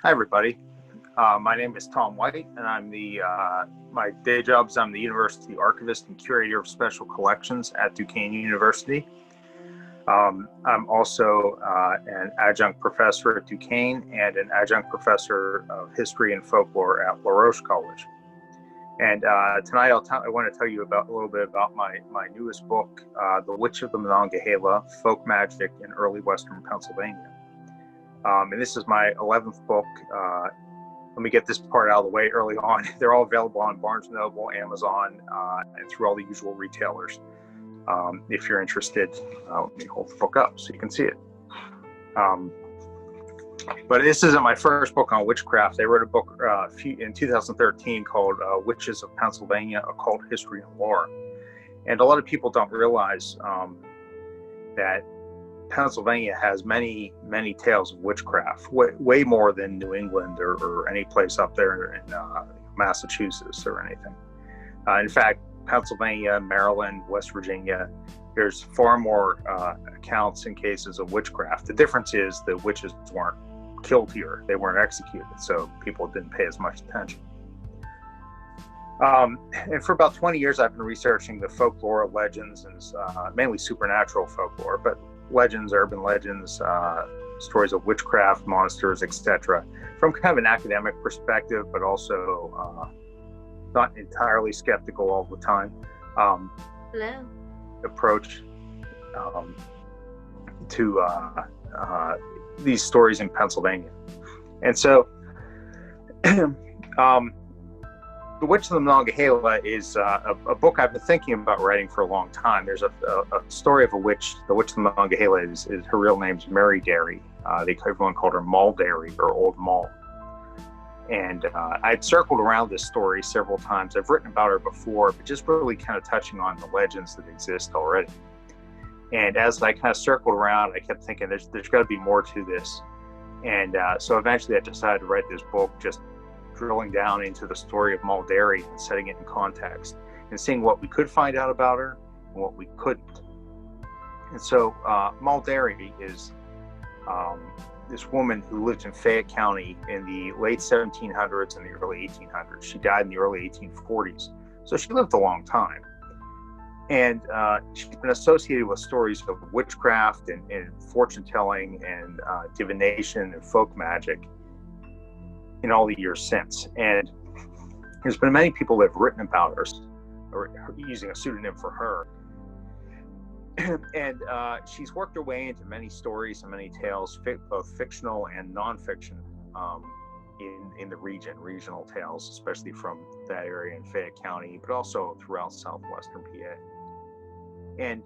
Hi, everybody. My name is Tom White, and I'm my day job is I'm the University Archivist and Curator of Special Collections at Duquesne University. I'm also an adjunct professor at Duquesne and an adjunct professor of history and folklore at La Roche College. And tonight I want to tell you a little bit about my newest book, The Witch of the Monongahela, Folk Magic in Early Western Pennsylvania. And this is my 11th book. Let me get this part out of the way early on. They're all available on Barnes & Noble, Amazon, and through all the usual retailers. If you're interested, let me hold the book up so you can see it. But this isn't my first book on witchcraft. I wrote a book in 2013 called Witches of Pennsylvania, Occult History and Lore. And a lot of people don't realize that Pennsylvania has many, many tales of witchcraft, way more than New England or any place up there in Massachusetts or anything. In fact, Pennsylvania, Maryland, West Virginia, there's far more accounts and cases of witchcraft. The difference is the witches weren't killed here. They weren't executed, so people didn't pay as much attention. And for about 20 years, I've been researching the folklore, legends, and mainly supernatural folklore, but legends, urban legends, stories of witchcraft, monsters, etc., from kind of an academic perspective, but also not entirely skeptical all the time. Hello. Approach to these stories in Pennsylvania. And so The Witch of the Monongahela is a book I've been thinking about writing for a long time. There's a story of a witch. The Witch of the Monongahela is her real name's Murdered Peddler. Everyone called her Moll Derry, or Old Moll. And I'd circled around this story several times. I've written about her before, but just really kind of touching on the legends that exist already. And as I kind of circled around, I kept thinking there's got to be more to this. And so eventually I decided to write this book, just drilling down into the story of Moll Derry and setting it in context and seeing what we could find out about her and what we couldn't. And so Moll Derry is this woman who lived in Fayette County in the late 1700s and the early 1800s. She died in the early 1840s. So she lived a long time. And she's been associated with stories of witchcraft and fortune-telling and divination and folk magic in all the years since. And there's been many people that have written about her, or using a pseudonym for her. And she's worked her way into many stories and many tales, both fictional and nonfiction, in the regional tales, especially from that area in Fayette County, but also throughout southwestern PA. And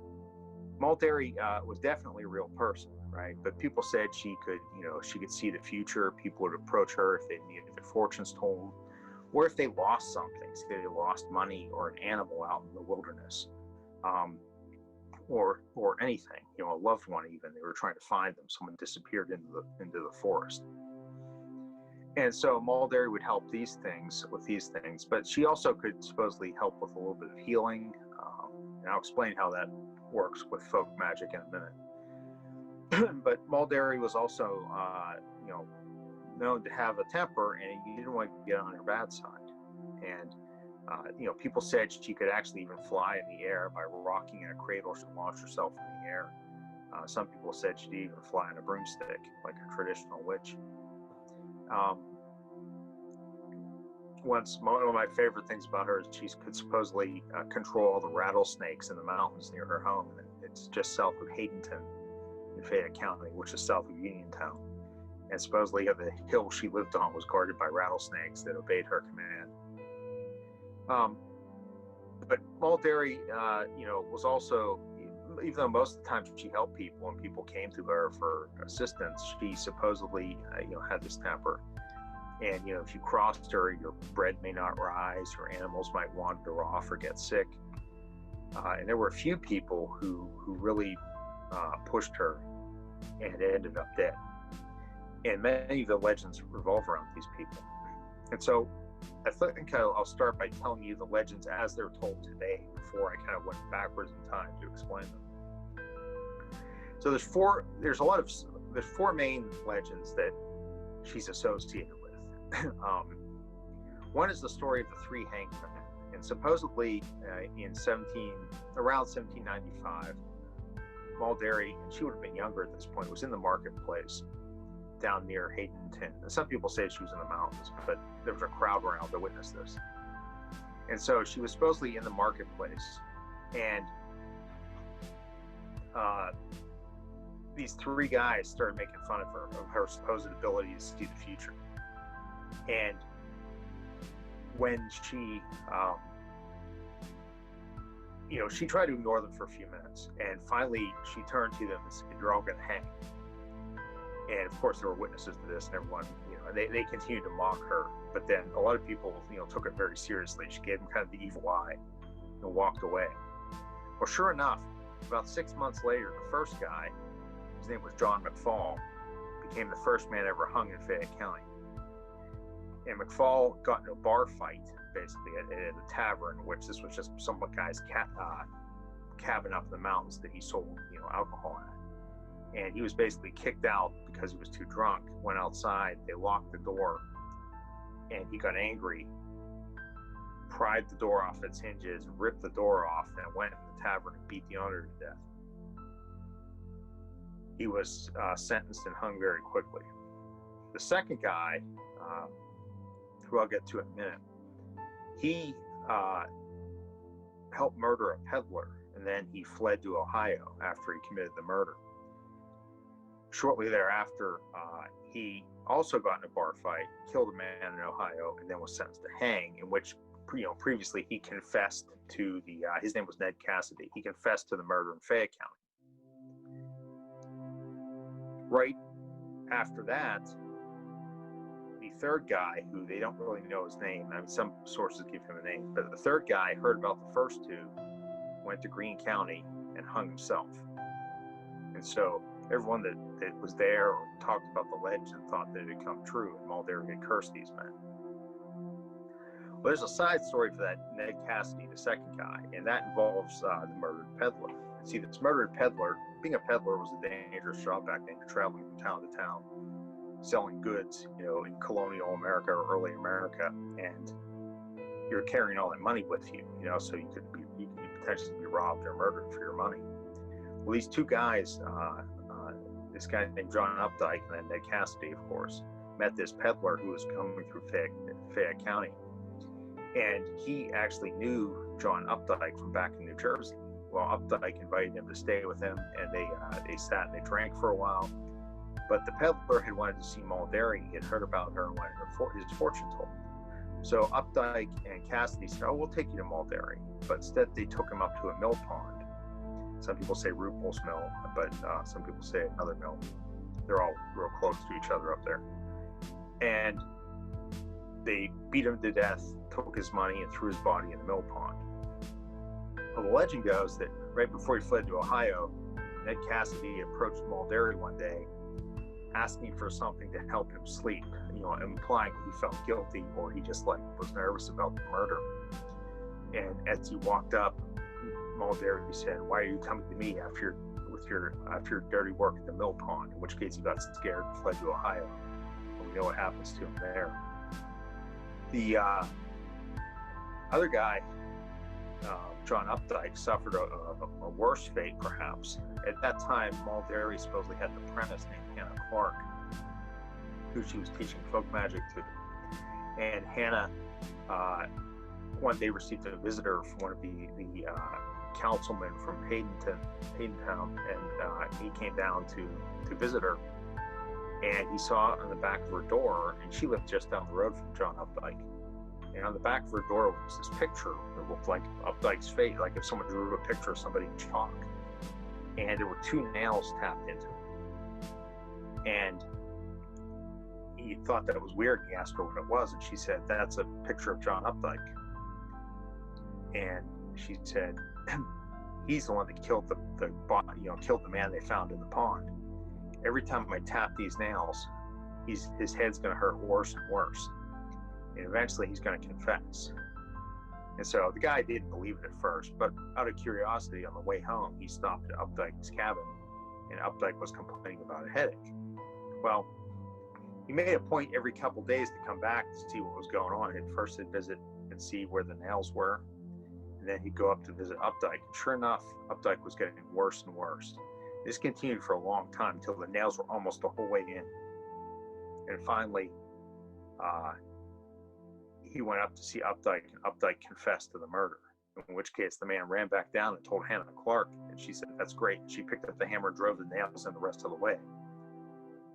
Moll Derry was definitely a real person, right? But people said she could see the future. People would approach her if they needed their fortunes told, or if they lost something, say they lost money or an animal out in the wilderness, or anything, a loved one even. They were trying to find them. Someone disappeared into the forest. And so Moll Derry would help with these things, but she also could supposedly help with a little bit of healing. And I'll explain how that works with folk magic in a minute. But Moll Derry was also, known to have a temper, and you didn't want to get on her bad side. And, people said she could actually even fly in the air by rocking in a cradle. She'd launch herself in the air. Some people said she'd even fly on a broomstick, like a traditional witch. One of my favorite things about her is she could supposedly control all the rattlesnakes in the mountains near her home. And it's just south of Haydenton in Fayette County, which is south of Uniontown. And supposedly the hill she lived on was guarded by rattlesnakes that obeyed her command. But Moll Derry, was also, even though most of the time she helped people and people came to her for assistance, she supposedly, had this temper. And, if you crossed her, your bread may not rise, or animals might wander off or get sick. And there were a few people who really pushed her and ended up dead. And many of the legends revolve around these people. And so I think I'll start by telling you the legends as they're told today, before I kind of went backwards in time to explain them. So there's four main legends that she's associated with. One is the story of the three hanged men, and supposedly around 1795, Moll Derry, and she would have been younger at this point, was in the marketplace down near Haydenton. And some people say she was in the mountains, but there was a crowd around to witness this. And so she was supposedly in the marketplace, and these three guys started making fun of her supposed ability to see the future. And when she, she tried to ignore them for a few minutes, and finally she turned to them and said, "You're all going to hang." And of course there were witnesses to this, and everyone, they continued to mock her. But then a lot of people, took it very seriously. She gave them kind of the evil eye and walked away. Well, sure enough, about 6 months later, the first guy, his name was John Mcfarl, became the first man ever hung in Fayette County. And Mcfarl got into a bar fight, basically, at a tavern, which this was just some guy's cabin up in the mountains that he sold, alcohol at. And he was basically kicked out because he was too drunk. Went outside, they locked the door, and he got angry, pried the door off its hinges, ripped the door off, and went in the tavern and beat the owner to death. He was sentenced and hung very quickly. The second guy, who I'll get to in a minute, he helped murder a peddler, and then he fled to Ohio after he committed the murder. Shortly thereafter, he also got in a bar fight, killed a man in Ohio, and then was sentenced to hang, in which previously he confessed to his name was Ned Cassidy. He confessed to the murder in Fayette County. Right after that, the third guy, who they don't really know his name, some sources give him a name, but the third guy heard about the first two, went to Greene County and hung himself. And so everyone that was there or talked about the legend thought that it had come true, and Moll Derry had cursed these men. Well, there's a side story for that Ned Cassidy, the second guy, and that involves the Murdered Peddler. And see, this Murdered Peddler, being a peddler was a dangerous job back then. You're traveling from town to town, selling goods, in colonial America or early America, and you're carrying all that money with you, so you could potentially be robbed or murdered for your money. Well, these two guys, this guy named John Updike and then Ned Cassidy, of course, met this peddler who was coming through Fayette County. And he actually knew John Updike from back in New Jersey. Well, Updike invited him to stay with him, and they sat and they drank for a while. But the peddler had wanted to see Moll Derry. He had heard about her and wanted his fortune told. So Updike and Cassidy said, "Oh, we'll take you to Moll Derry." But instead, they took him up to a mill pond. Some people say Rupel's Mill, but some people say another mill. They're all real close to each other up there. And they beat him to death, took his money, and threw his body in the mill pond. Well, the legend goes that right before he fled to Ohio, Ned Cassidy approached Moll Derry one day, asking for something to help him sleep, implying he felt guilty or he just was nervous about the murder. And as he walked up, Moll Derry said, "Why are you coming to me after your dirty work at the mill pond?" In which case he got scared and fled to Ohio. And we know what happens to him there. The other guy, John Updike, suffered a worse fate, perhaps. At that time, Moll Derry supposedly had an apprentice named Hannah Clark, who she was teaching folk magic to. And Hannah one day received a visitor from one of the councilmen from Haydentown, and he came down to visit her. And he saw on the back of her door, and she lived just down the road from John Updike. And on the back of her door was this picture that looked like Updike's face, like if someone drew a picture of somebody in chalk. And there were two nails tapped into it. And he thought that it was weird, and he asked her what it was, and she said, "That's a picture of John Updike." And she said, "He's the one that killed killed the man they found in the pond. Every time I tap these nails, his head's going to hurt worse and worse. And eventually he's going to confess." And so the guy didn't believe it at first, but out of curiosity, on the way home, he stopped at Updike's cabin, and Updike was complaining about a headache. Well, He made a point every couple days to come back to see what was going on. At first, he'd visit and see where the nails were, and then he'd go up to visit Updike. And sure enough, Updike was getting worse and worse. This continued for a long time until the nails were almost the whole way in. And finally, he went up to see Updike, and Updike confessed to the murder. In which case, the man ran back down and told Hannah Clark, and she said, "That's great." And she picked up the hammer and drove the nails in the rest of the way.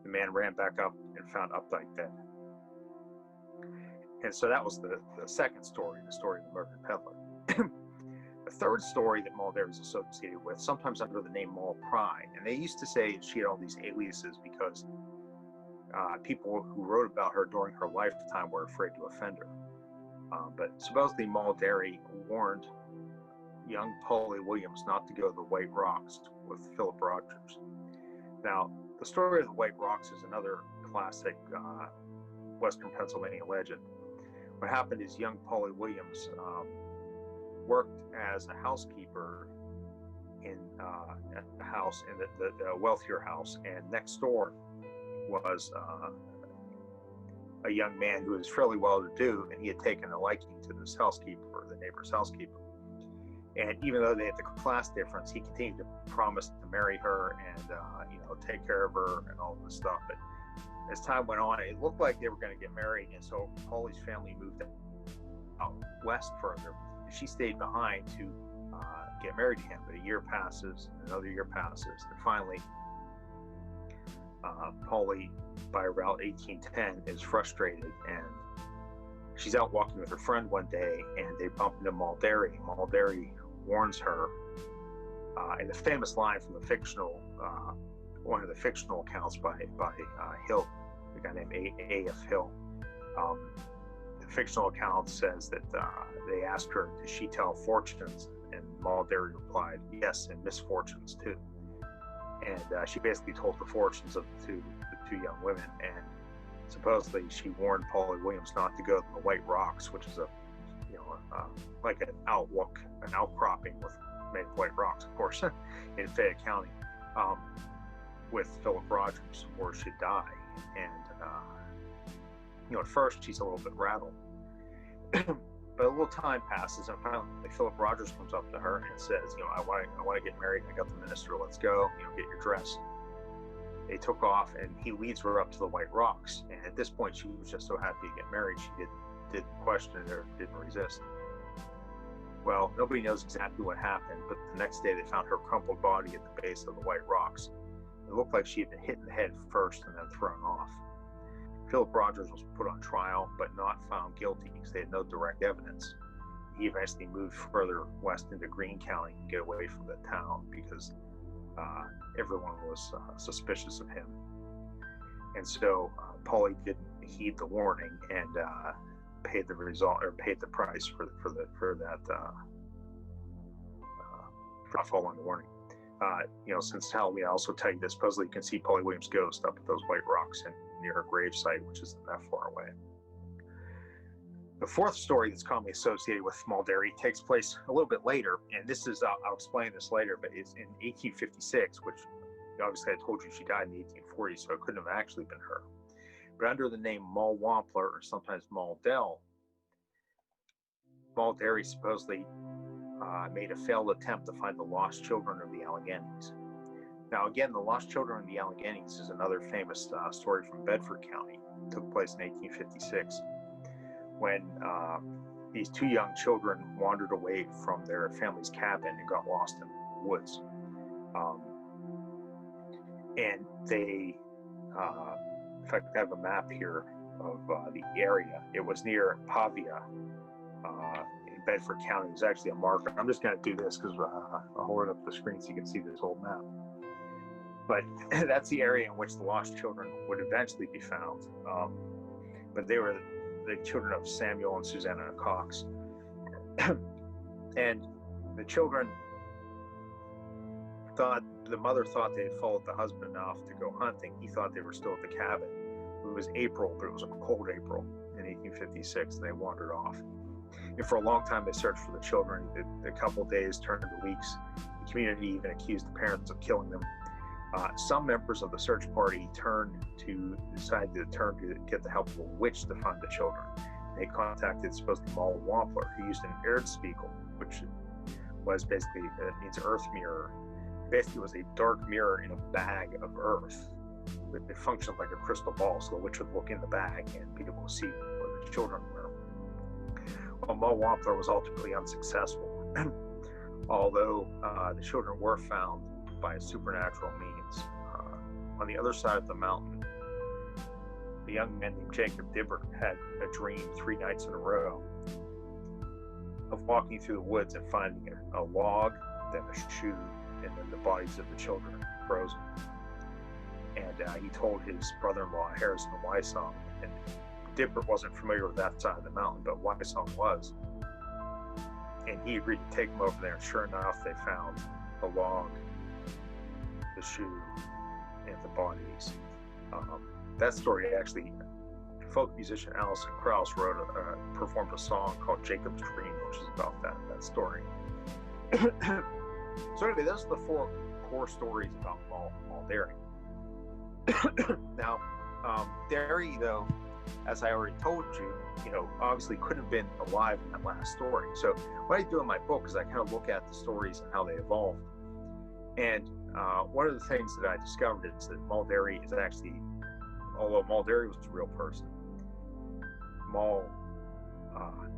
The man ran back up and found Updike dead. And so that was the second story, the story of the murdered peddler. The third story that Moll Derry is associated with, sometimes under the name Moll Pride, and they used to say she had all these aliases because people who wrote about her during her lifetime were afraid to offend her. But supposedly Moll Derry warned young Polly Williams not to go to the White Rocks with Philip Rogers. Now, the story of the White Rocks is another classic Western Pennsylvania legend. What happened is young Polly Williams worked as a housekeeper in a house, in the wealthier house, and next door was a young man who was fairly well-to-do, and he had taken a liking to this housekeeper, the neighbor's housekeeper. And even though they had the class difference, he continued to promise to marry her and take care of her and all of this stuff. But as time went on, it looked like they were going to get married, and so Polly's family moved out west further. And she stayed behind to get married to him. But a year passes, another year passes, and finally, Polly, by around 1810, is frustrated, and she's out walking with her friend one day, and they bump into Moll Derry. Moll Derry warns her, and the famous line from the fictional, one of the fictional accounts by Hill, a guy named A.F. Hill. The fictional account says that they asked her, "Does she tell fortunes?" And Moll Derry replied, "Yes, and misfortunes too." And she basically told the fortunes of the two young women. And supposedly she warned Polly Williams not to go to the White Rocks, which is like an outcropping made of white rocks, of course, in Fayette County, with Philip Rogers, or she'd die. And at first she's a little bit rattled. But a little time passes, and finally Philip Rogers comes up to her and says, I want to get married. I got the minister. Let's go. Get your dress. They took off, and he leads her up to the White Rocks. And at this point, she was just so happy to get married, she didn't question it or didn't resist. Well, nobody knows exactly what happened, but the next day they found her crumpled body at the base of the White Rocks. It looked like she had been hit in the head first and then thrown off. Philip Rogers was put on trial, but not found guilty because they had no direct evidence. He eventually moved further west into Greene County to get away from the town because everyone was suspicious of him. And so Polly didn't heed the warning and paid the price for not following the warning. Since Halloween, I also tell you this, supposedly you can see Polly Williams' ghost up at those White Rocks and near her gravesite, which isn't that far away. The fourth story that's commonly associated with Moll Derry takes place a little bit later, and this is, I'll explain this later, but it's in 1856, which obviously I told you she died in the 1840s, so it couldn't have actually been her. But under the name Moll Wampler, or sometimes Moll Dell, Moll Derry supposedly made a failed attempt to find the lost children of the Alleghenys. Now, again, the lost children of the Alleghenys is another famous story from Bedford County. It took place in 1856 when these two young children wandered away from their family's cabin and got lost in the woods. And they, in fact, I have a map here of the area. It was near Pavia, in Bedford County. It was actually a marker. I'm just going to do this because I'll hold it up the screen so you can see this whole map. But that's the area in which the lost children would eventually be found. But they were the children of Samuel and Susanna Cox. And the children the mother thought they had followed the husband off to go hunting. He thought they were still at the cabin. It was April, but it was a cold April in 1856, and they wandered off. And for a long time, they searched for the children. A couple of days turned to weeks. The community even accused the parents of killing them. Some members of the search party decided to turn to get the help of a witch to find the children. They contacted supposedly Moll Derry, who used an Erdspiegel, which was basically, it means earth mirror. Basically, it was a dark mirror in a bag of earth. It functioned like a crystal ball, so the witch would look in the bag and people would see where the children were. Well, Moll Derry was ultimately unsuccessful, although the children were found by supernatural means. On the other side of the mountain, a young man named Jacob Dibbert had a dream 3 nights in a row of walking through the woods and finding a log, then a shoe, and then the bodies of the children frozen. And he told his brother-in-law, Harrison Wysong, and Dibbert wasn't familiar with that side of the mountain, but Wysong was. And he agreed to take him over there, and sure enough, they found the log, the shoe, and the bodies. That story actually, folk musician Alison Krauss performed a song called Jacob's Dream, which is about that story. So anyway, those are the 4 core stories about Moll Derry. Now, Derry, though, as I already told you, obviously couldn't have been alive in that last story. So what I do in my book is I kind of look at the stories and how they evolved. And one of the things that I discovered is that Moll Derry is actually, although Moll Derry was a real person, Moll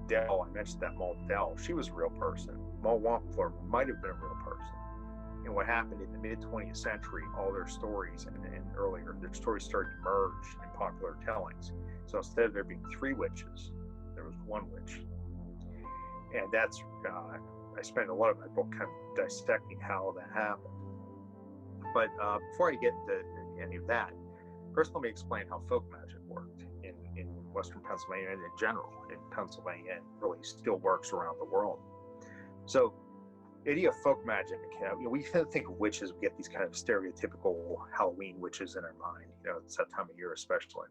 Dell, I mentioned that Moll Dell, she was a real person. Moll Derry might have been a real person. And what happened in the mid-20th century, all their stories and earlier, their stories started to merge in popular tellings. So instead of there being 3 witches, there was 1 witch. And that's, I spend a lot of my book kind of dissecting how that happened. But before I get into any of that, first let me explain how folk magic worked in Western Pennsylvania and in general in Pennsylvania, and really still works around the world. So the idea of folk magic, we kind of think of witches, we get these kind of stereotypical Halloween witches in our mind, it's that time of year especially.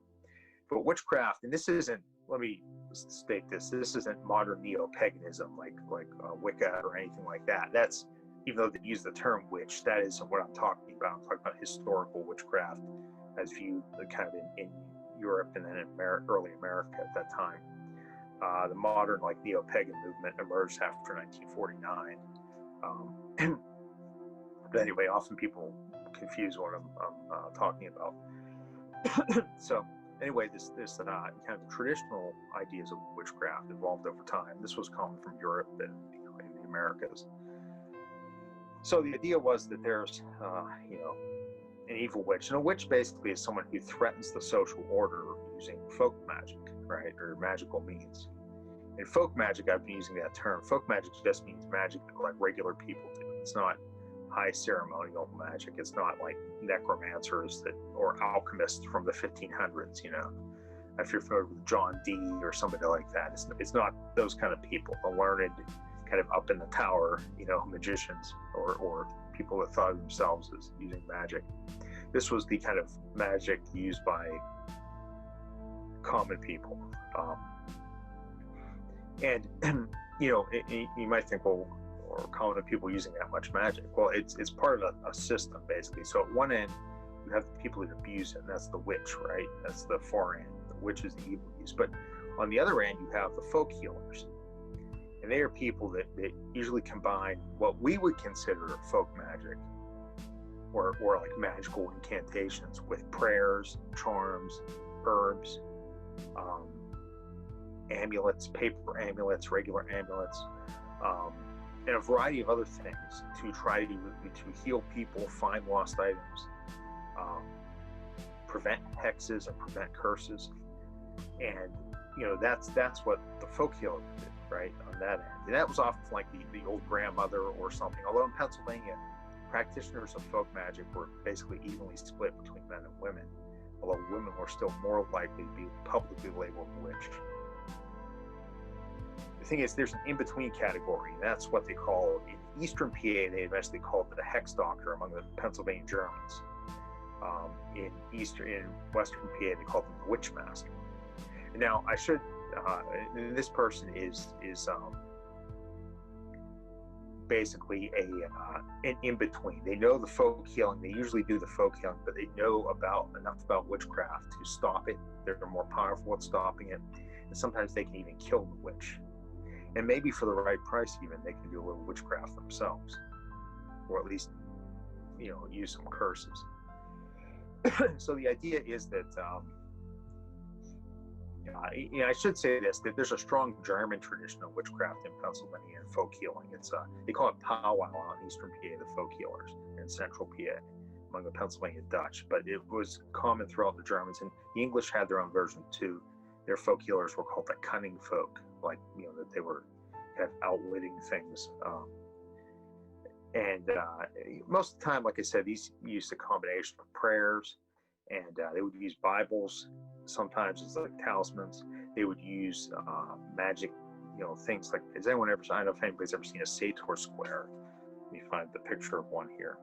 But witchcraft, and this isn't, let me state this isn't modern neo-paganism like Wicca or anything like that. That's, even though they use the term witch, that isn't what I'm talking about. I'm talking about historical witchcraft as viewed kind of in Europe and then in early America at that time. The modern neo-pagan movement emerged after 1949. But anyway, often people confuse what I'm talking about. So anyway, this kind of traditional ideas of witchcraft evolved over time. This was common from Europe and in the Americas. So the idea was that there's an evil witch, and a witch basically is someone who threatens the social order using folk magic, right, or magical means. In folk magic, I've been using that term. Folk magic just means magic like regular people do. It's not high ceremonial magic. It's not like necromancers or alchemists from the 1500s, if you're familiar with John Dee or somebody like that. It's not those kind of people, the learned, kind of up in the tower, magicians or people that thought of themselves as using magic. This was the kind of magic used by common people. And you might think, well, or common people using that much magic. Well, it's part of a system, basically. So at one end, you have the people that abuse it, and that's the witch, right? That's the far end. The witch is the evil use. But on the other end, you have the folk healers. And they are people that usually combine what we would consider folk magic, or like magical incantations, with prayers, charms, herbs, amulets, paper amulets, regular amulets, and a variety of other things to try to heal people, find lost items, prevent hexes and prevent curses. And that's what the folk healer did, right, on that end. And that was often like the old grandmother or something. Although in Pennsylvania, practitioners of folk magic were basically evenly split between men and women, although women were still more likely to be publicly labeled witch. The thing is, there's an in-between category, and that's what they call, in Eastern PA, they eventually called it a hex doctor among the Pennsylvania Germans. In Western PA, they called them the witch master. And now, I should, this person is basically an in-between. They know the folk healing. They usually do the folk healing, but they know enough about witchcraft to stop it. They're more powerful at stopping it. And sometimes they can even kill the witch. And maybe for the right price even, they can do a little witchcraft themselves. Or at least, use some curses. So the idea is that, I should say this, that there's a strong German tradition of witchcraft in Pennsylvania and folk healing. It's they call it powwow out in Eastern PA, the folk healers, in Central PA, among the Pennsylvania Dutch. But it was common throughout the Germans, and the English had their own version too. Their folk healers were called the cunning folk, like, that they were kind of outwitting things. And most of the time, like I said, these used a combination of prayers, and they would use Bibles. Sometimes it's like talismans. They would use magic, things like, I don't know if anybody's ever seen a Satori Square. Let me find the picture of one here.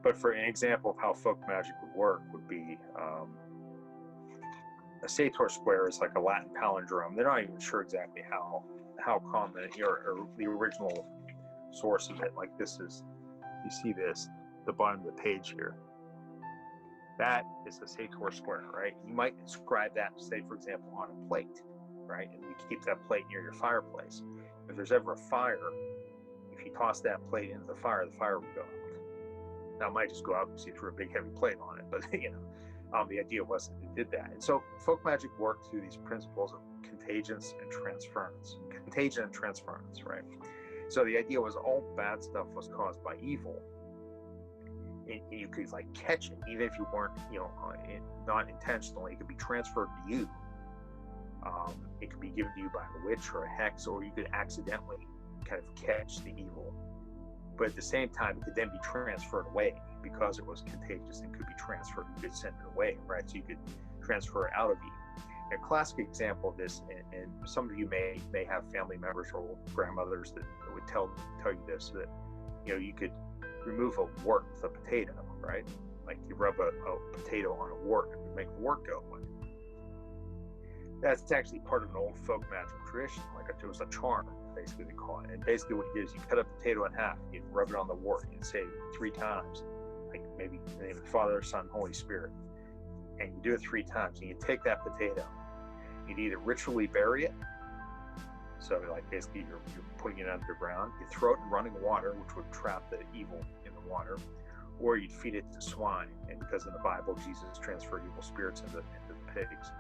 But for an example of how folk magic would work would be, a Satori Square is like a Latin palindrome. They're not even sure exactly how common or the original source of it. Like this is, you see this, the bottom of the page here. That is a Satori Square, right? You might inscribe that, say, for example, on a plate, right? And you keep that plate near your fireplace. If there's ever a fire, if you toss that plate into the fire will go out. Now, it might just go out because you threw a big heavy plate on it, but the idea was that it did that. And so folk magic worked through these principles of contagion and transference, right? So the idea was all bad stuff was caused by evil. And you could like catch it, even if you weren't, not intentionally. It could be transferred to you. It could be given to you by a witch or a hex, or you could accidentally kind of catch the evil. But at the same time, it could then be transferred away because it was contagious and could be transferred. You could send it away, right? So you could transfer it out of you. A classic example of this, and some of you may have family members or old grandmothers that would tell you this, that you could remove a wart with a potato, right? Like you rub a potato on a wart and make the wart go away. That's actually part of an old folk magic tradition. Like it was a charm, basically they call it. And basically what you do is you cut a potato in half, you rub it on the wart, you'd say 3 times, like maybe in the name of the Father, Son, Holy Spirit. And you do it 3 times, and you take that potato, you'd either ritually bury it, so like basically you're putting it underground, you throw it in running water, which would trap the evil in the water, or you'd feed it to swine. And because in the Bible, Jesus transferred evil spirits into the pigs.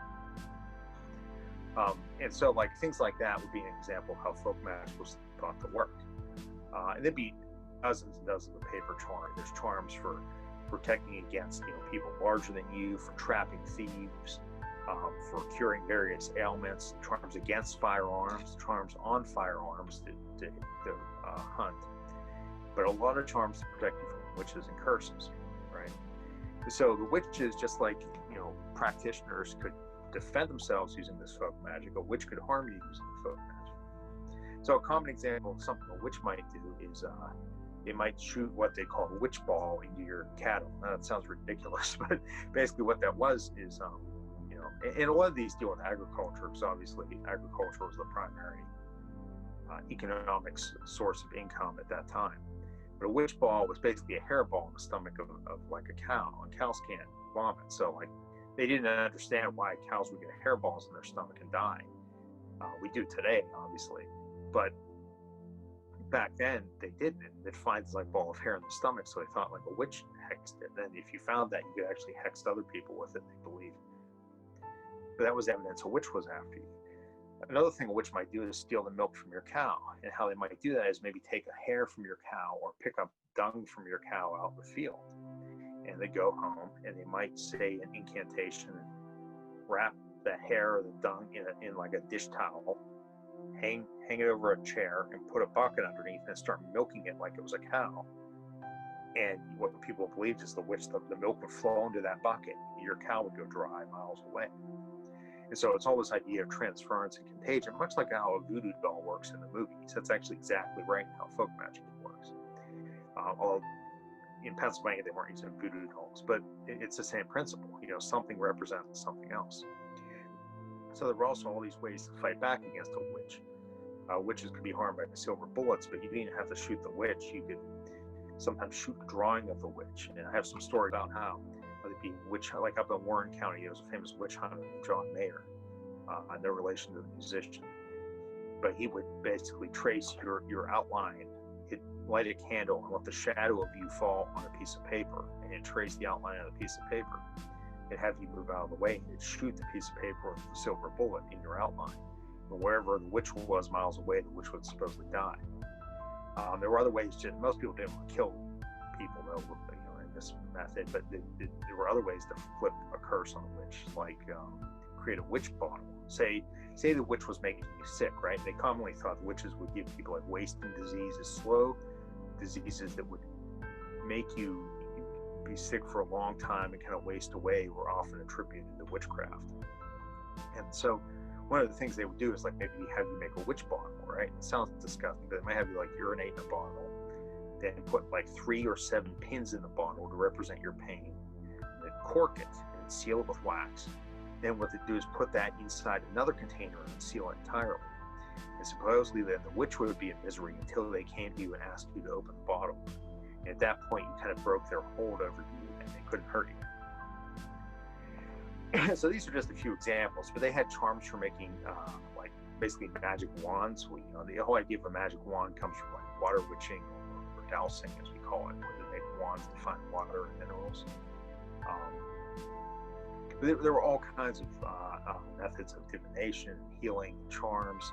And so like things like that would be an example of how folk magic was thought to work. And there'd be dozens and dozens of paper charms. There's charms for protecting against people larger than you, for trapping thieves, for curing various ailments, charms against firearms, charms on firearms to hunt, but a lot of charms to protect you from witches and curses, right? So the witches, just like practitioners could defend themselves using this folk magic, a witch could harm you using the folk magic. So a common example of something a witch might do is they might shoot what they call a witch ball into your cattle. Now, that sounds ridiculous, but basically what that was is and a lot of these deal with agriculture, because obviously agriculture was the primary economic source of income at that time. But a witch ball was basically a hairball in the stomach of like a cow, and cows can't vomit. So like they didn't understand why cows would get hairballs in their stomach and die. We do today, obviously, but back then they didn't, and they'd find this like ball of hair in the stomach, so they thought like a witch hexed it. And then if you found that, you could actually hex other people with it, they believed. But that was evidence a witch was after you. Another thing a witch might do is steal the milk from your cow. And how they might do that is maybe take a hair from your cow or pick up dung from your cow out in the field. And they go home and they might say an incantation and wrap the hair or the dung in like a dish towel, hang it over a chair and put a bucket underneath and start milking it like it was a cow. And what people believed is the milk would flow into that bucket. Your cow would go dry miles away. And so it's all this idea of transference and contagion, much like how a voodoo doll works in the movies. That's actually exactly right how folk magic works. Although in Pennsylvania, they weren't using voodoo dolls, but it's the same principle. Something represents something else. So there were also all these ways to fight back against a witch. Witches could be harmed by the silver bullets, but you didn't have to shoot the witch. You could sometimes shoot a drawing of the witch. And I have some story about how whether it be witch, like up in Warren County, there was a famous witch hunter named John Mayer, no relation to the musician. But he would basically trace your outline. He'd light a candle and let the shadow of you fall on a piece of paper, and he'd trace the outline of the piece of paper. It'd have you move out of the way, and it'd shoot the piece of paper with the silver bullet in your outline. And wherever the witch was miles away, the witch would supposedly die. There were other ways. Most people didn't want to kill people, though, in this method. But there were other ways to flip a curse on a witch, like create a witch bottle. Say the witch was making you sick, right? They commonly thought the witches would give people like wasting diseases, slow diseases that would make you be sick for a long time and kind of waste away, were often attributed to witchcraft. And so one of the things they would do is like maybe have you make a witch bottle, right? It sounds disgusting, but they might have you like urinate in a bottle, then put like 3 or 7 pins in the bottle to represent your pain, and then cork it and seal it with wax. Then what they do is put that inside another container and seal it entirely. And supposedly then the witch would be in misery until they came to you and asked you to open the bottle. And at that point, you kind of broke their hold over you and they couldn't hurt you. So these are just a few examples, but they had charms for making like basically magic wands. The whole idea of a magic wand comes from like water witching or dowsing, as we call it, where they make wands to find water and minerals. There were all kinds of methods of divination, healing, charms.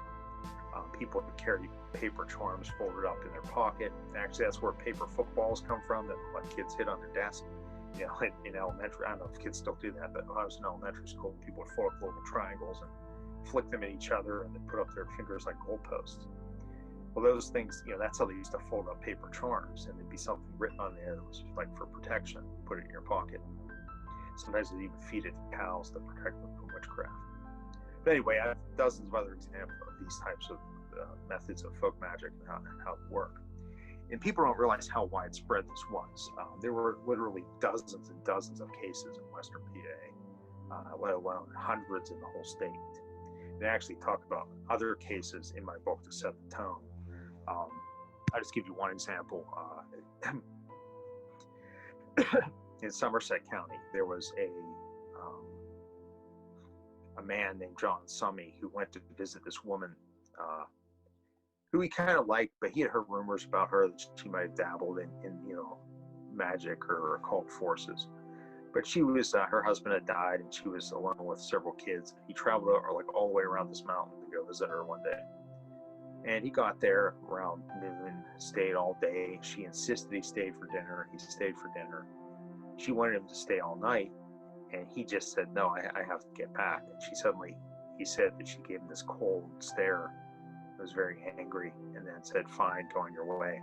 People would carry paper charms folded up in their pocket. Actually, that's where paper footballs come from that let kids hit on their desk. In elementary, I don't know if kids still do that, but when I was in elementary school, people would fold up little triangles and flick them at each other and then put up their fingers like goalposts. Well, those things, that's how they used to fold up paper charms, and there'd be something written on there that was like for protection. Put it in your pocket. Sometimes they'd even feed it to cows to protect them from witchcraft. But anyway, I have dozens of other examples of these types of methods of folk magic and how they work. And people don't realize how widespread this was. There were literally dozens and dozens of cases in Western PA, let alone hundreds in the whole state. And I actually talk about other cases in my book, The Seventh Tome. I'll just give you one example. In Somerset County, there was a man named John Summey who went to visit this woman who he kind of liked, but he had heard rumors about her that she might have dabbled in magic or occult forces. But she was her husband had died, and she was alone with several kids. He traveled all the way around this mountain to go visit her one day. And he got there around noon, stayed all day. She insisted he stayed for dinner. He stayed for dinner. She wanted him to stay all night, and he just said, no, I have to get back. And he said that she gave him this cold stare. Was very angry, and then said, fine, go on your way.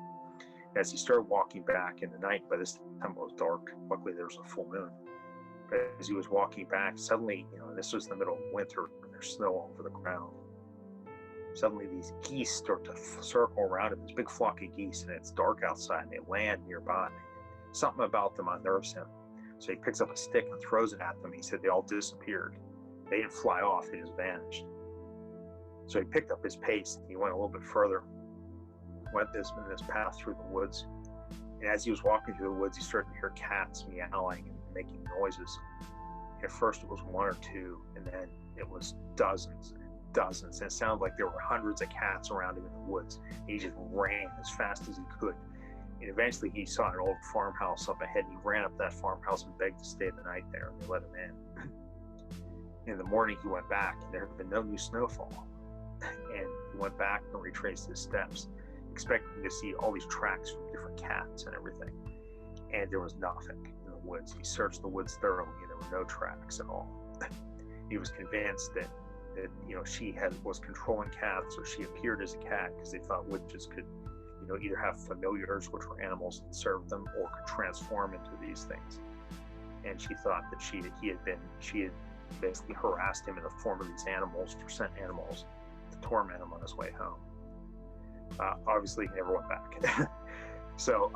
As he started walking back in the night, by this time it was dark. Luckily there was a full moon. But as he was walking back, suddenly, this was the middle of winter and there's snow all over the ground. Suddenly these geese start to circle around him, this big flock of geese, and it's dark outside and they land nearby. Something about them unnerves him. So he picks up a stick and throws it at them. He said they all disappeared. They didn't fly off, they just vanished. So he picked up his pace and he went a little bit further, went this path through the woods. And as he was walking through the woods, he started to hear cats meowing and making noises. At first it was one or two, and then it was dozens and dozens. And it sounded like there were hundreds of cats around him in the woods. And he just ran as fast as he could. And eventually he saw an old farmhouse up ahead, and he ran up that farmhouse and begged to stay the night there, and they let him in. In the morning he went back, and there had been no new snowfall. And he went back and retraced his steps, expecting to see all these tracks from different cats and everything. And there was nothing in the woods. He searched the woods thoroughly, and there were no tracks at all. He was convinced that she was controlling cats, or she appeared as a cat, because they thought witches could, either have familiars, which were animals that served them, or could transform into these things. And she thought that she had basically harassed him in the form of these animals, or sent animals to torment him on his way home. Obviously, he never went back. So,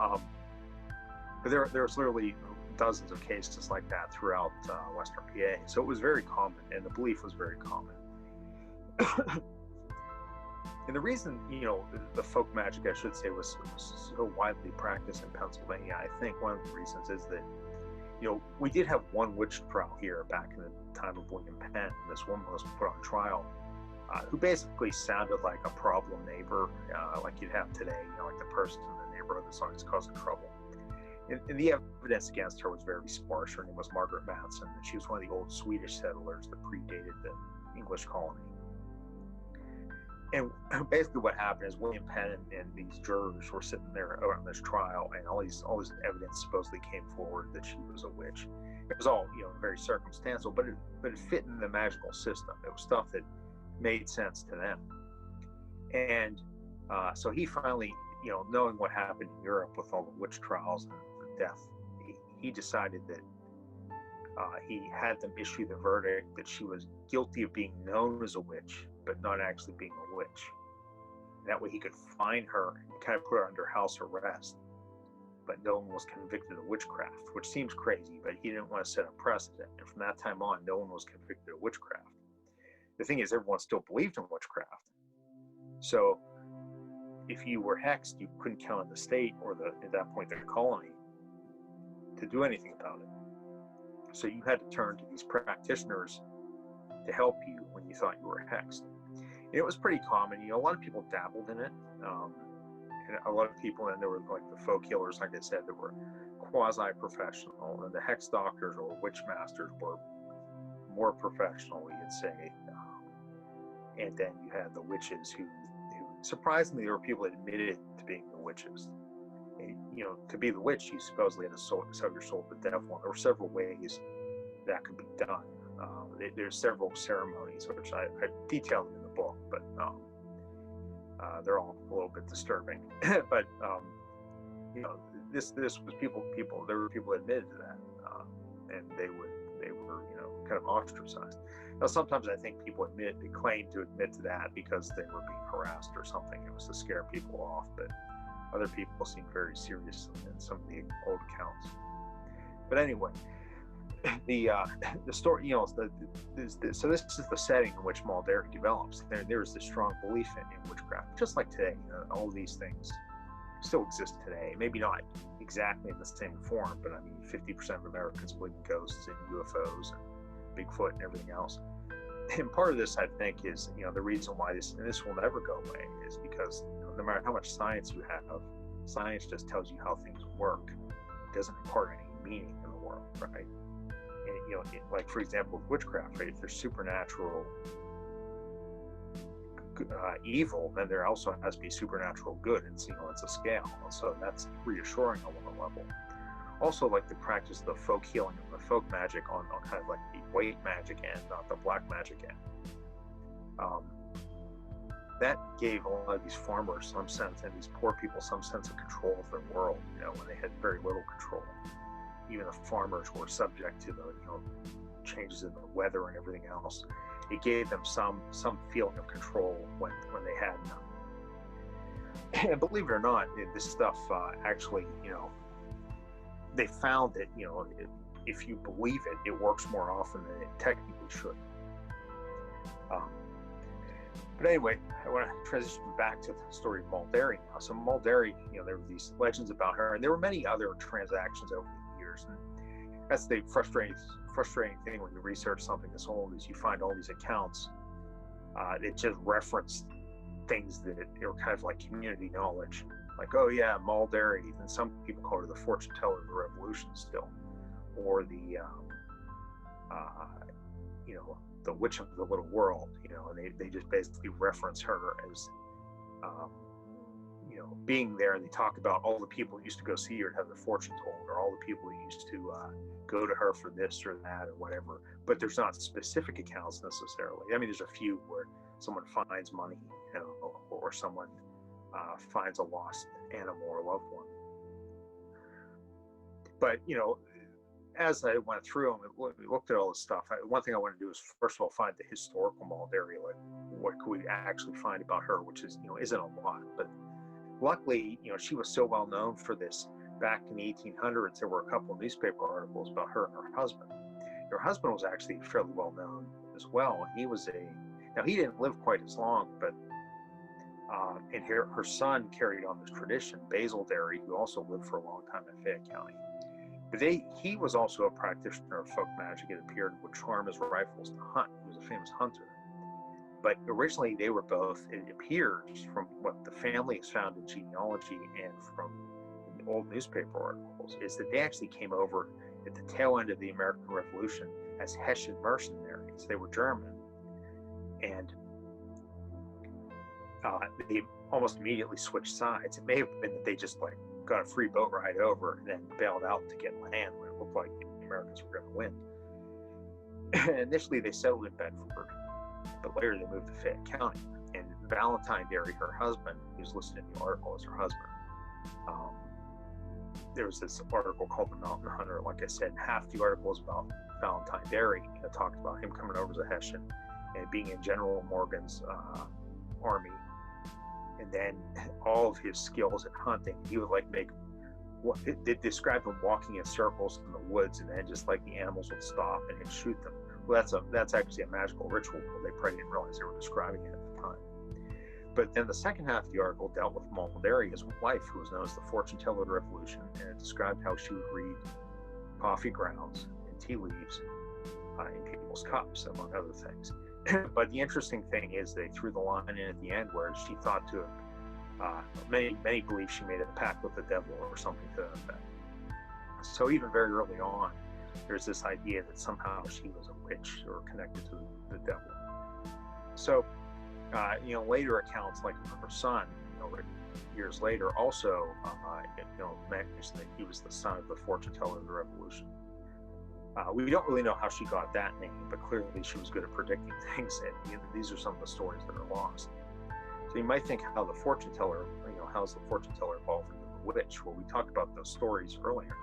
but there's literally dozens of cases like that throughout Western PA. So it was very common, and the belief was very common. And the reason, the folk magic, I should say, was so widely practiced in Pennsylvania, I think one of the reasons is that, we did have one witch trial here back in the time of William Penn. This woman was put on trial who basically sounded like a problem neighbor, like you'd have today, like the person in the neighborhood that's always causing trouble. And the evidence against her was very sparse. Her name was Margaret Matson, and she was one of the old Swedish settlers that predated the English colony. And basically what happened is William Penn and these jurors were sitting there on this trial, and all this evidence supposedly came forward that she was a witch. It was all, very circumstantial, but it fit in the magical system. It was stuff that made sense to them. And so he finally, knowing what happened in Europe with all the witch trials and the death, he decided that he had them issue the verdict that she was guilty of being known as a witch, but not actually being a witch. And that way he could fine her and kind of put her under house arrest, but no one was convicted of witchcraft, which seems crazy, but he didn't want to set a precedent. And from that time on, no one was convicted of witchcraft. The thing is, everyone still believed in witchcraft. So if you were hexed, you couldn't count on the state or at that point the colony to do anything about it. So you had to turn to these practitioners to help you when you thought you were hexed. And it was pretty common. A lot of people dabbled in it. And a lot of people, and there were like the folk healers, like I said, that were quasi-professional. And the hex doctors or witch masters were more professional, you'd say. And then you had the witches who surprisingly, there were people that admitted to being the witches. And, to be the witch, you supposedly had to sell your soul to the devil. There were several ways that could be done. There's several ceremonies, which I detailed in the book, but they're all a little bit disturbing. But this was people. There were people that admitted to that, and they were kind of ostracized. Now, sometimes I think people claim to admit to that because they were being harassed or something. It was to scare people off, but other people seem very serious in some of the old accounts. But anyway, the story, so this is the setting in which Moll Derry develops. There's this strong belief in witchcraft, just like today. All of these things still exist today. Maybe not exactly in the same form, but 50% of Americans believe in ghosts and UFOs and Bigfoot and everything else. And part of this, I think, is the reason why this will never go away is because no matter how much science you have, science just tells you how things work. It doesn't impart any meaning in the world, right? And like for example, with witchcraft, right? If there's supernatural evil, then there also has to be supernatural good, and it's a scale. And so that's reassuring on one level. Also, like the practice of the folk healing and the folk magic on kind of like the white magic end, not the black magic end. That gave a lot of these farmers some sense, and these poor people some sense of control of their world, when they had very little control. Even the farmers were subject to the, changes in the weather and everything else. It gave them some feeling of control when they had none. And believe it or not, this stuff actually, they found that, if you believe it, it works more often than it technically should. But anyway, I want to transition back to the story of Moll Derry now. So Moll Derry, there were these legends about her, and there were many other transactions over the years. And that's the frustrating thing when you research something this old is you find all these accounts that just reference things that are kind of like community knowledge. Like, oh yeah, Moll Derry, and some people call her the fortune teller of the revolution still, or the the witch of the little world, and they just basically reference her as being there, and they talk about all the people who used to go see her to have their fortune told, or all the people who used to go to her for this or that or whatever. But there's not specific accounts necessarily. There's a few where someone finds money, or someone finds a lost animal or loved one. But as I went through and we looked at all this stuff, one thing I want to do is first of all find the historical Moll Derry, like what could we actually find about her, which is isn't a lot. But luckily, she was so well known for this. Back in the 1800s, there were a couple of newspaper articles about her and her husband. Her husband was actually fairly well known as well. He was now he didn't live quite as long, but And her son carried on this tradition, Basil Derry, who also lived for a long time in Fayette County. But he was also a practitioner of folk magic. It appeared would charm his rifles to hunt. He was a famous hunter. But originally they were both, it appears from what the family has found in genealogy and from old newspaper articles, is that they actually came over at the tail end of the American Revolution as Hessian mercenaries. They were German. And they almost immediately switched sides. It may have been that they just got a free boat ride over and then bailed out to get land when it looked like the Americans were going to win. Initially, they settled in Bedford, but later they moved to Fayette County. And Valentine Derry, her husband, who's listed in the article as her husband, there was this article called The Mountain Hunter. Like I said, half the article is about Valentine Derry. It talked about him coming over as a Hessian and being in General Morgan's army. And then all of his skills at hunting, he would they described him walking in circles in the woods, and then just the animals would stop and he'd shoot them. Well, that's actually a magical ritual. They probably didn't realize they were describing it at the time. But then the second half of the article dealt with Moll Derry, his wife, who was known as the fortune teller of the Revolution, and it described how she would read coffee grounds and tea leaves in people's cups, among other things. But the interesting thing is they threw the line in at the end where she thought to have, many believe she made a pact with the devil or something to that effect. So even very early on, there's this idea that somehow she was a witch or connected to the devil. So, later accounts like her son, years later, also, mentioned that he was the son of the fortune teller of the Revolution. We don't really know how she got that name, but clearly she was good at predicting things, and these are some of the stories that are lost. So you might think, how is the fortune teller evolved into the witch? Well, we talked about those stories earlier,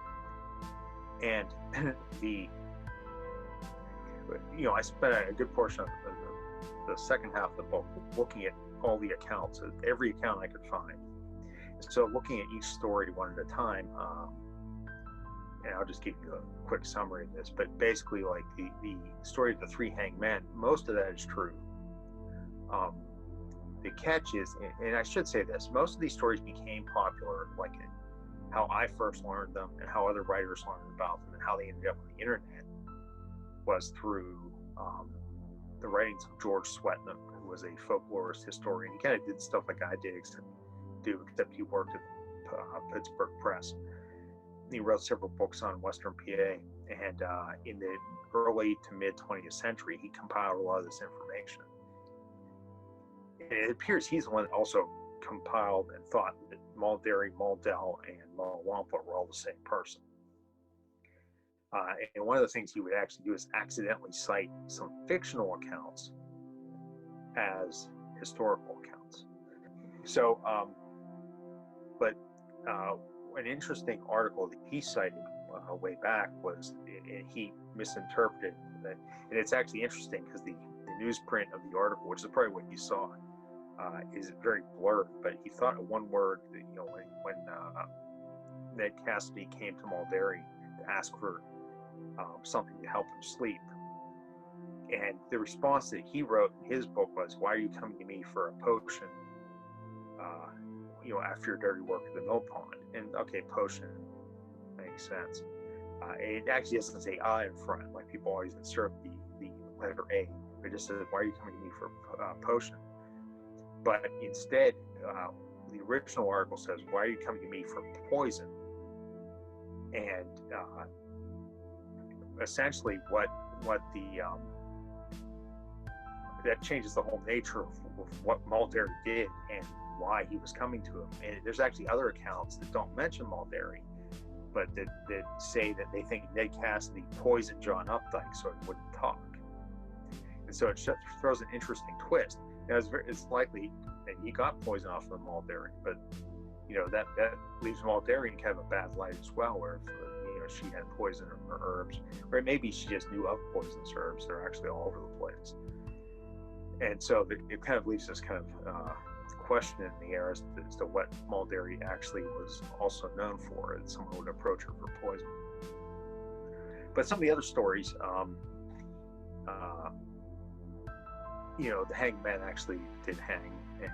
and I spent a good portion of the second half of the book looking at all the accounts, every account I could find. So looking at each story one at a time, and I'll just give you a quick summary of this, but basically the story of the three hanged men, most of that is true. The catch is, and I should say this, most of these stories became popular, how I first learned them and how other writers learned about them and how they ended up on the internet, was through the writings of George Swetnam, who was a folklorist historian. He kind of did stuff like I did, except he worked at Pittsburgh Press. He wrote several books on Western PA, and in the early to mid 20th century, he compiled a lot of this information. And it appears he's the one that also compiled and thought that Moll Derry, Moll Dell, and Moll Wampa were all the same person. And one of the things he would actually do is accidentally cite some fictional accounts as historical accounts. So, an interesting article that he cited way back was, he misinterpreted that, and it's actually interesting because the newsprint of the article, which is probably what you saw, is very blurred, but he thought of one word, when Ned Cassidy came to Moll Derry to ask for something to help him sleep. And the response that he wrote in his book was, "Why are you coming to me for a potion, after your dirty work at the mill pond?" And okay, potion makes sense. It actually doesn't say "I" in front, like people always insert the letter A. It just says, "Why are you coming to me for a potion?" But instead, the original article says, "Why are you coming to me for poison?" And essentially, that changes the whole nature of what Moll Derry did and why he was coming to him. And there's actually other accounts that don't mention Moll Derry, but that say that they think Ned Cassidy poisoned John Updike so he wouldn't talk. And so it throws an interesting twist. Now, it's likely that he got poison off of Moll Derry, but that leaves Moll Derry in kind of a bad light as well, where if she had poison or herbs, or maybe she just knew of poisonous herbs. They're actually all over the place. And so it kind of leaves this kind of question in the air as to what Moll Derry actually was also known for, and someone would approach her for poison. But some of the other stories, the hangman actually did hang, and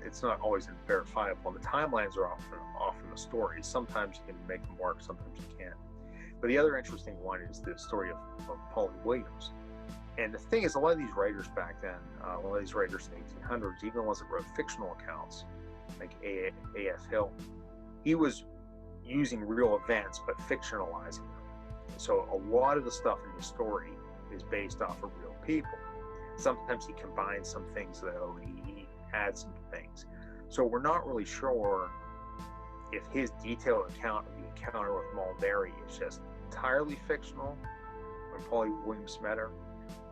it's not always verifiable. And the timelines are often the stories. Sometimes you can make them work, sometimes you can't. But the other interesting one is the story of Polly Williams. And the thing is, a lot of these writers back then, a lot of these writers in the 1800s, even the ones that wrote fictional accounts, like A.F. Hill, he was using real events but fictionalizing them. So a lot of the stuff in his story is based off of real people. Sometimes he combines some things, though, he adds some things. So we're not really sure if his detailed account of the encounter with Moll Derry is just entirely fictional when Polly Williams met her,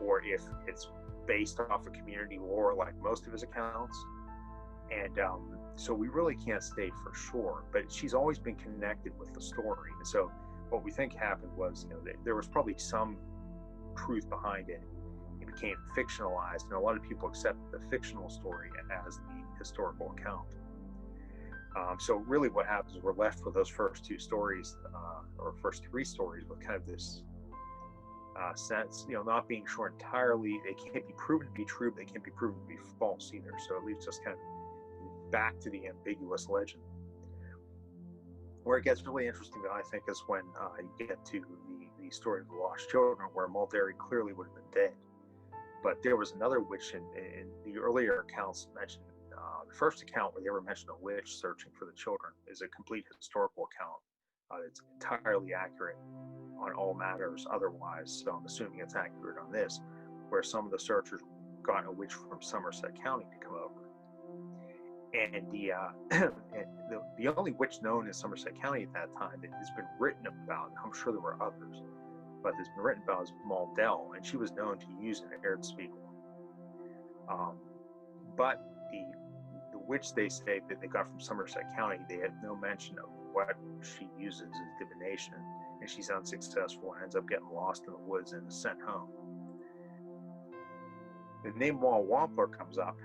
or if it's based off of community lore like most of his accounts. And so we really can't state for sure, but she's always been connected with the story. And so what we think happened was, there was probably some truth behind it. It became fictionalized, and a lot of people accept the fictional story as the historical account. So really what happens is we're left with those first two stories, or first three stories, with kind of this sense, not being sure entirely. They can't be proven to be true, but they can't be proven to be false either. So it leaves us kind of back to the ambiguous legend. Where it gets really interesting, I think, is when you get to the story of the lost children, where Moll Derry clearly would have been dead. But there was another witch in the earlier accounts mentioned. The first account where they ever mentioned a witch searching for the children is a complete historical account. It's entirely accurate on all matters otherwise, so I'm assuming it's accurate on this, where some of the searchers got a witch from Somerset County to come over. And the only witch known in Somerset County at that time that has been written about, and I'm sure there were others, but that's been written about, is Moll Derry, and she was known to use an Erdspiegel. But the witch they say that they got from Somerset County, they had no mention of what she uses as divination, and she's unsuccessful and ends up getting lost in the woods and is sent home. The name Moll Wampler comes up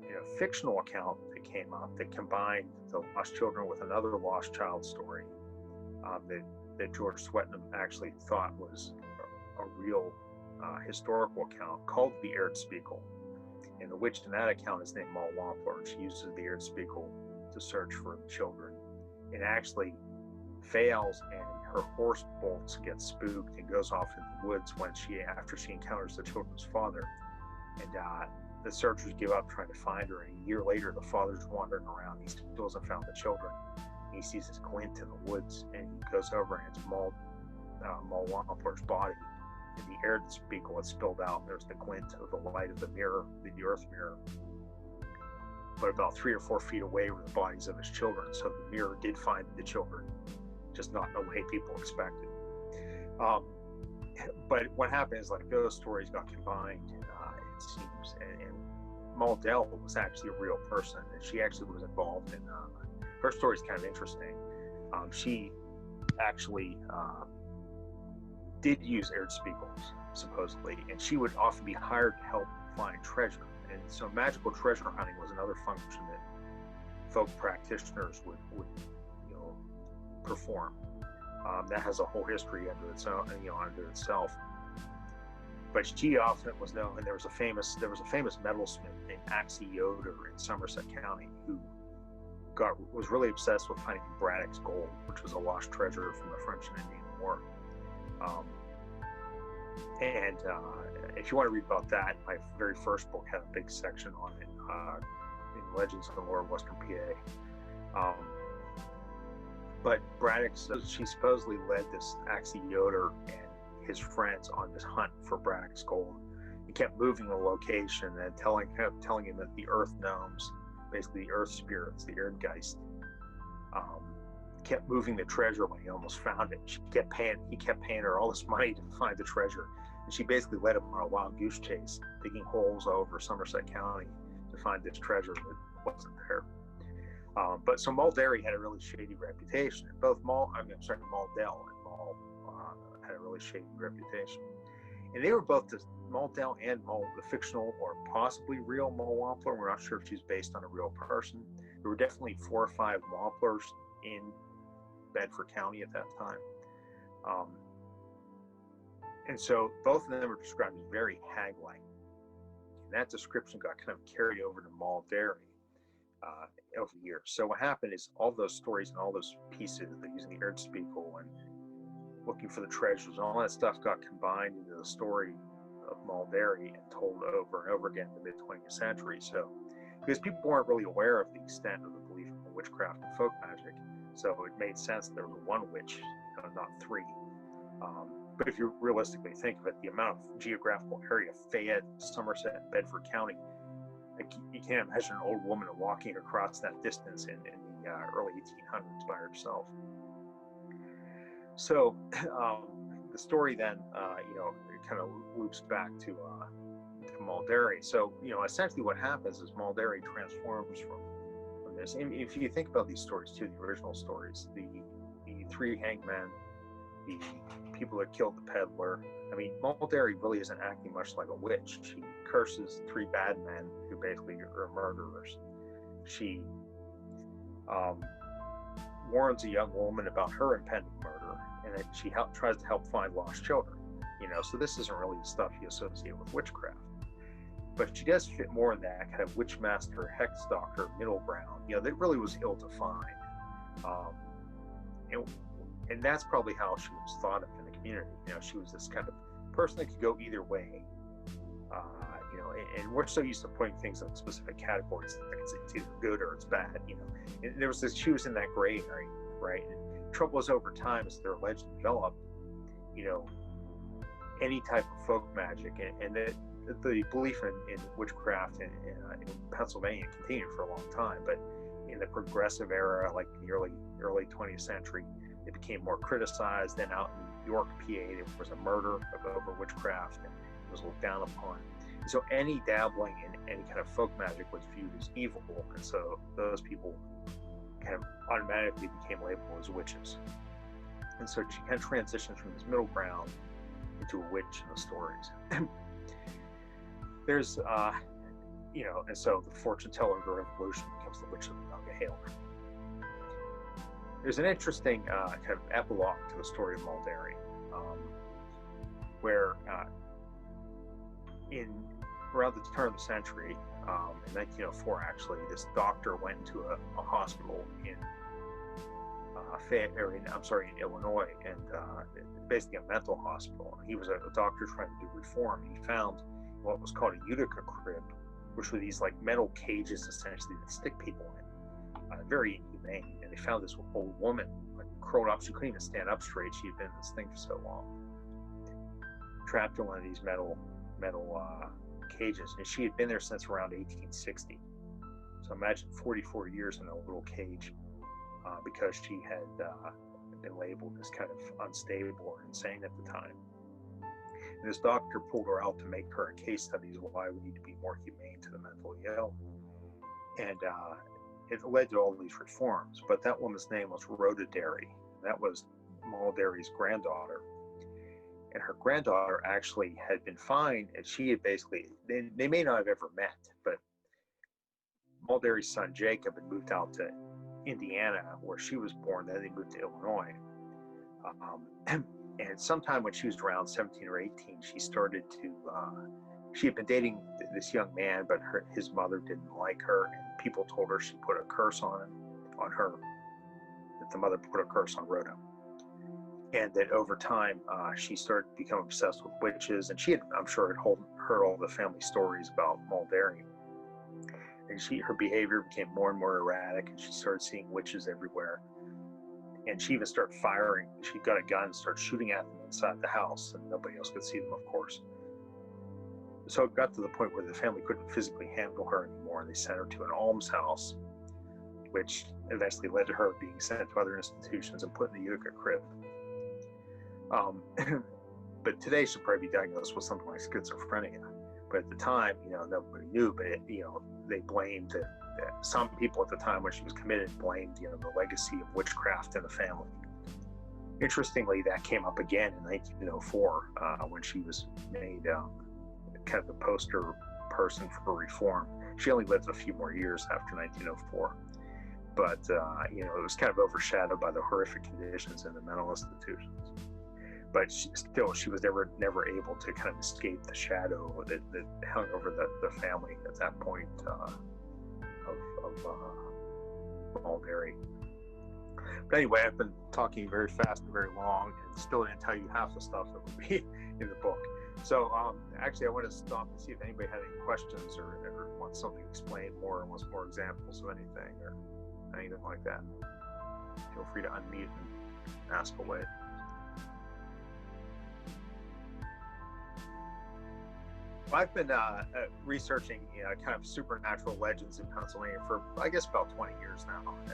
in a fictional account that came up that combined the lost children with another lost child story that George Swetnam actually thought was a real historical account called the Erdspiegel. And the witch in that account is named Moll Wampler, and she uses the Erdspiegel to search for the children, and actually fails, and her horse bolts, gets spooked, and goes off in the woods after she encounters the children's father. And the searchers give up trying to find her, and a year later the father's wandering around. He still hasn't found the children. He sees this glint in the woods, and he goes over, and it's Moll Wampler's body. And the Erdspiegel had spilled out, and there's the glint of the light of the mirror, the earth mirror. But about 3 or 4 feet away were the bodies of his children. So the mirror did find the children, just not in the way people expected. But what happened is, like, those stories got combined, it seems, and Moll Derry was actually a real person, and she actually was involved in her story is kind of interesting. She actually did use Erdspiegels, supposedly, and she would often be hired to help find treasure. And so magical treasure hunting was another function that folk practitioners would perform. That has a whole history under itself. But she often was known, and there was a famous metalsmith named Axie Yoder in Somerset County who was really obsessed with finding Braddock's gold, which was a lost treasure from the French and Indian War. And if you want to read about that, my very first book had a big section on it in Legends of the Lore of Western PA. But Braddock, she supposedly led this Axie Yoder and his friends on this hunt for Braddock's gold. He kept moving the location and telling him that the earth gnomes, basically the earth spirits, the Erdgeist, kept moving the treasure when he almost found it. He kept paying her all this money to find the treasure, and she basically led him on a wild goose chase, digging holes all over Somerset County to find this treasure that wasn't there. But so Moll Derry had a really shady reputation, and both Moll Derry and Moll had a really shady reputation. And they were both Moll Derry and Moll, the fictional or possibly real Moll Wampler. We're not sure if she's based on a real person. There were definitely 4 or 5 Wamplers in Bedford County at that time. And so both of them are described as very hag-like. that description got kind of carried over to Moll Derry over the years. So what happened is all those stories and all those pieces, using the Erzspiegel and looking for the treasures and all that stuff, got combined into the story of Moll Derry and told over and over again in the mid-20th century. So because people weren't really aware of the extent of the belief in witchcraft and folk magic, so it made sense that there was one witch, not three. But if you realistically think of it, the amount of geographical area, Fayette, Somerset, and Bedford County, you can't imagine an old woman walking across that distance in the early 1800s by herself. So the story then, it kind of loops back to Moll Derry. So, essentially what happens is Moll Derry transforms from this. And if you think about these stories too, the original stories, the three hanged men, the people that killed the peddler. I mean, Moll Derry really isn't acting much like a witch. She curses three bad men who basically are murderers. She warns a young woman about her impending murder, and then she tries to help find lost children. So this isn't really the stuff you associate with witchcraft. But she does fit more in that kind of witchmaster, hex doctor, middle ground. That really was ill to find. And that's probably how she was thought of in the community. She was this kind of person that could go either way. And we're so used to putting things in specific categories that it's either good or it's bad. And there was this, she was in that gray area, right? And trouble is, over time, as their legend developed, any type of folk magic and the belief in witchcraft in Pennsylvania continued for a long time, but in the progressive era, like the early 20th century, it became more criticized. Then out in York, PA, there was a murder over witchcraft, and it was looked down upon. So any dabbling in any kind of folk magic was viewed as evil, and so those people kind of automatically became labeled as witches. And so she kind of transitions from this middle ground into a witch in the stories. There's, and so the fortune teller of the revolution becomes the witch of Monongahela. There's an interesting kind of epilogue to the story of Moll Derry, where around the turn of the century, in 1904, actually, this doctor went into a hospital in in Illinois, and basically a mental hospital. He was a doctor trying to do reform. He found what was called a Utica crib, which were these like metal cages essentially that stick people in. Very inhumane. And they found this old woman like curled up. She couldn't even stand up straight. She had been in this thing for so long, trapped in one of these metal cages, and she had been there since around 1860. So imagine 44 years in a little cage, because she had been labeled as kind of unstable or insane at the time. And this doctor pulled her out to make her a case study of why we need to be more humane to the mentally ill. And it led to all these reforms. But that woman's name was Rhoda Derry. That was Moll Derry's granddaughter. And her granddaughter actually had been fine, and she had basically, they may not have ever met, but Moll Derry's son Jacob had moved out to Indiana, where she was born. Then they moved to Illinois. And sometime when she was around 17 or 18, she started to, she had been dating this young man, but his mother didn't like her, and people told her she put a curse on her, that the mother put a curse on Rhoda. And that over time, she started to become obsessed with witches, and she had, I'm sure, had heard all the family stories about Moll Derry. And her behavior became more and more erratic, and she started seeing witches everywhere. And she even started firing. She got a gun and started shooting at them inside the house, and nobody else could see them, of course. So it got to the point where the family couldn't physically handle her anymore, and they sent her to an almshouse, which eventually led to her being sent to other institutions and put in the Utica crib. But today she'll probably be diagnosed with something like schizophrenia. But at the time, nobody knew. But they blamed some people at the time when she was committed blamed the legacy of witchcraft in the family. Interestingly, that came up again in 1904 when she was made kind of the poster person for reform. She only lived a few more years after 1904, but it was kind of overshadowed by the horrific conditions in the mental institutions. but she was never able to kind of escape the shadow that hung over the family at that point of Moll Derry. But anyway, I've been talking very fast and very long, and still didn't tell you half the stuff that would be in the book. So actually, I want to stop and see if anybody had any questions or wants something explained more, or wants more examples of anything or anything like that. Feel free to unmute and ask away. I've been researching kind of supernatural legends in Pennsylvania for, I guess, about 20 years now, and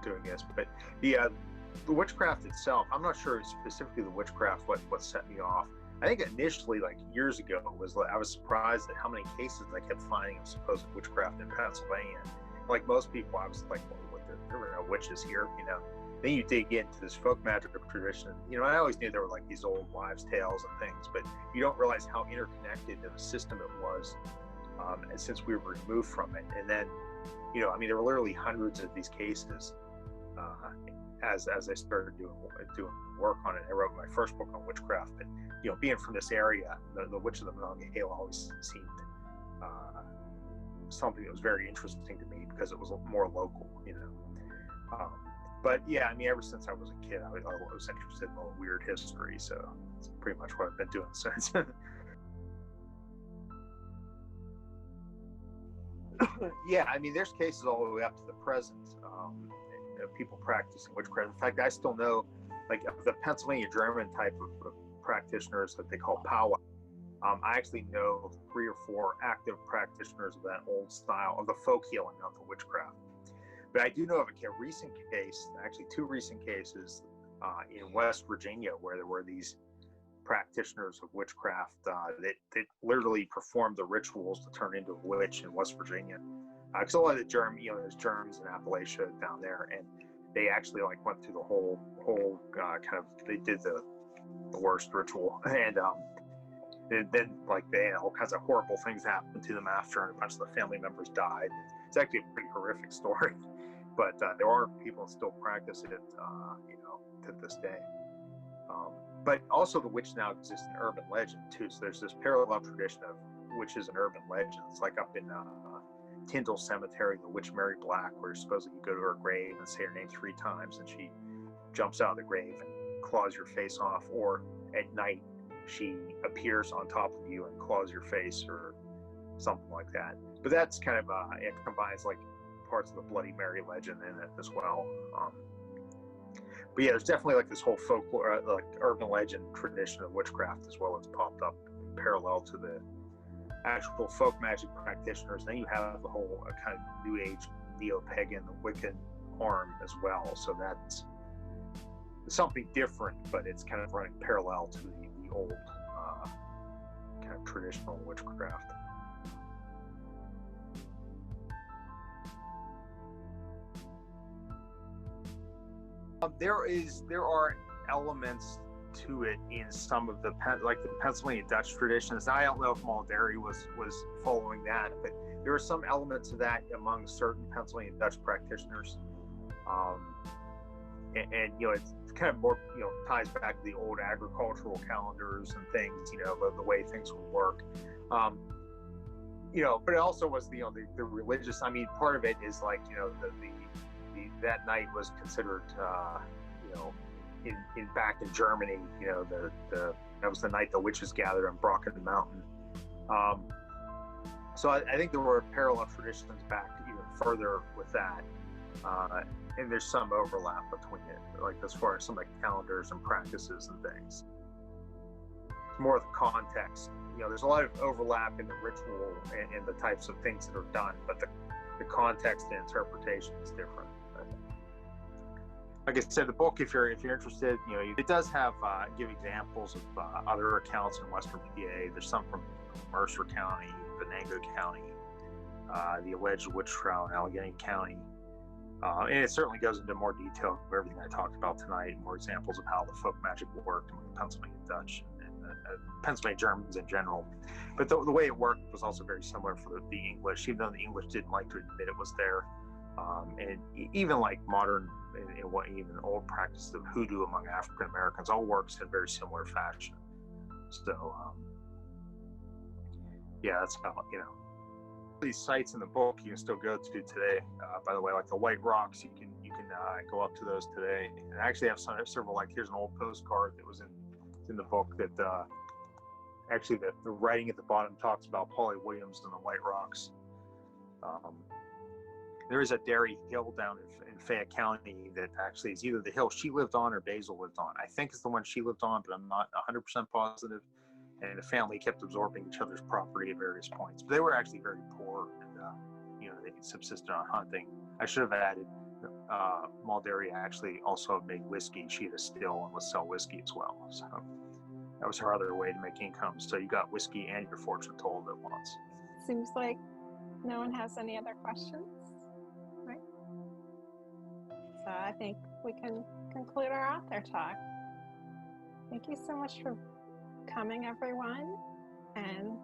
doing this. But the witchcraft itself, I'm not sure specifically the witchcraft what set me off. I think initially, like years ago, I was surprised at how many cases I kept finding of supposed witchcraft in Pennsylvania. Like most people, I was like, well, there were no witches here, you know. Then you dig into this folk magic tradition. You know, I always knew there were like these old wives' tales and things, but you don't realize how interconnected of a system it was since we were removed from it. And then, you know, I mean, there were literally hundreds of these cases as I started doing work on it. I wrote my first book on witchcraft, but, you know, being from this area, the Witch of the Monongahela always seemed something that was very interesting to me because it was more local, you know. But yeah, I mean, ever since I was a kid, I was interested in all weird history, so that's pretty much what I've been doing since. Yeah, I mean, there's cases all the way up to the present of people practicing witchcraft. In fact, I still know, like, of the Pennsylvania German type of practitioners that they call powwow. I actually know 3 or 4 active practitioners of that old style of the folk healing, not the witchcraft. But I do know of a recent case, actually 2 recent cases in West Virginia, where there were these practitioners of witchcraft that literally performed the rituals to turn into a witch in West Virginia. Because a lot of the there's Germans in Appalachia down there, and they actually like went through the whole kind of, they did the worst ritual, and then like they had all kinds of horrible things happen to them after, and a bunch of the family members died. It's actually a pretty horrific story, but there are people who still practice it, you know, to this day. But also the witch now exists in urban legend too. So there's this parallel tradition of witches and urban legends, like up in Tyndall Cemetery, the witch Mary Black, where supposedly you go to her grave and say her name 3 times, and she jumps out of the grave and claws your face off, or at night she appears on top of you and claws your face, or something like that. But that's kind of it combines like parts of the Bloody Mary legend in it as well. But yeah, there's definitely like this whole folklore, like urban legend tradition of witchcraft as well, as popped up parallel to the actual folk magic practitioners. Then you have the whole kind of New Age neo-pagan Wiccan arm as well. So that's something different, but it's kind of running parallel to the old kind of traditional witchcraft. There are elements to it in some of the Pennsylvania Dutch traditions. I don't know if Moll Derry was following that, but there are some elements of that among certain Pennsylvania Dutch practitioners. And you know, it's kind of more, you know, ties back to the old agricultural calendars and things, you know, the way things would work. You know, but it also was, you know, the religious. I mean, part of it is like, you know, that night was considered, you know, in back in Germany, you know, that was the night the witches gathered on Brocken Mountain. So I think there were parallel traditions back even further with that, and there's some overlap between it, like as far as some like calendars and practices and things. It's more of the context. You know, there's a lot of overlap in the ritual and the types of things that are done, but the context and interpretation is different. Like I said, the book, if you're interested, you know, it does have give examples of other accounts in Western PA. There's some from Mercer County, Venango County, the alleged witch trial in Allegheny County, and it certainly goes into more detail of everything I talked about tonight, more examples of how the folk magic worked among the Pennsylvania Dutch and Pennsylvania Germans in general. But the way it worked was also very similar for the English, even though the English didn't like to admit it was there. and even like modern and what even old practices of hoodoo among African Americans all works in very similar fashion. So yeah, that's how, these sites in the book you can still go to today. By the way, like the White Rocks, you can go up to those today. And I actually have several, like here's an old postcard that was in the book that actually the writing at the bottom talks about Polly Williams and the White Rocks. There is a Derry Hill down in Fayette County that actually is either the hill she lived on or Basil lived on. I think it's the one she lived on, but I'm not 100% positive. And the family kept absorbing each other's property at various points. But they were actually very poor, and they subsisted on hunting. I should have added, Moll Derry actually also made whiskey. She had a still and would sell whiskey as well. So that was her other way to make income. So you got whiskey and your fortune told at once. Seems like no one has any other questions, right? So I think we can conclude our author talk. Thank you so much for coming, everyone, and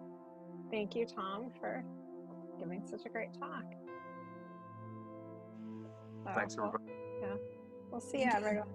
thank you, Tom, for giving such a great talk. So, Thanks, everybody. We'll see you, everyone.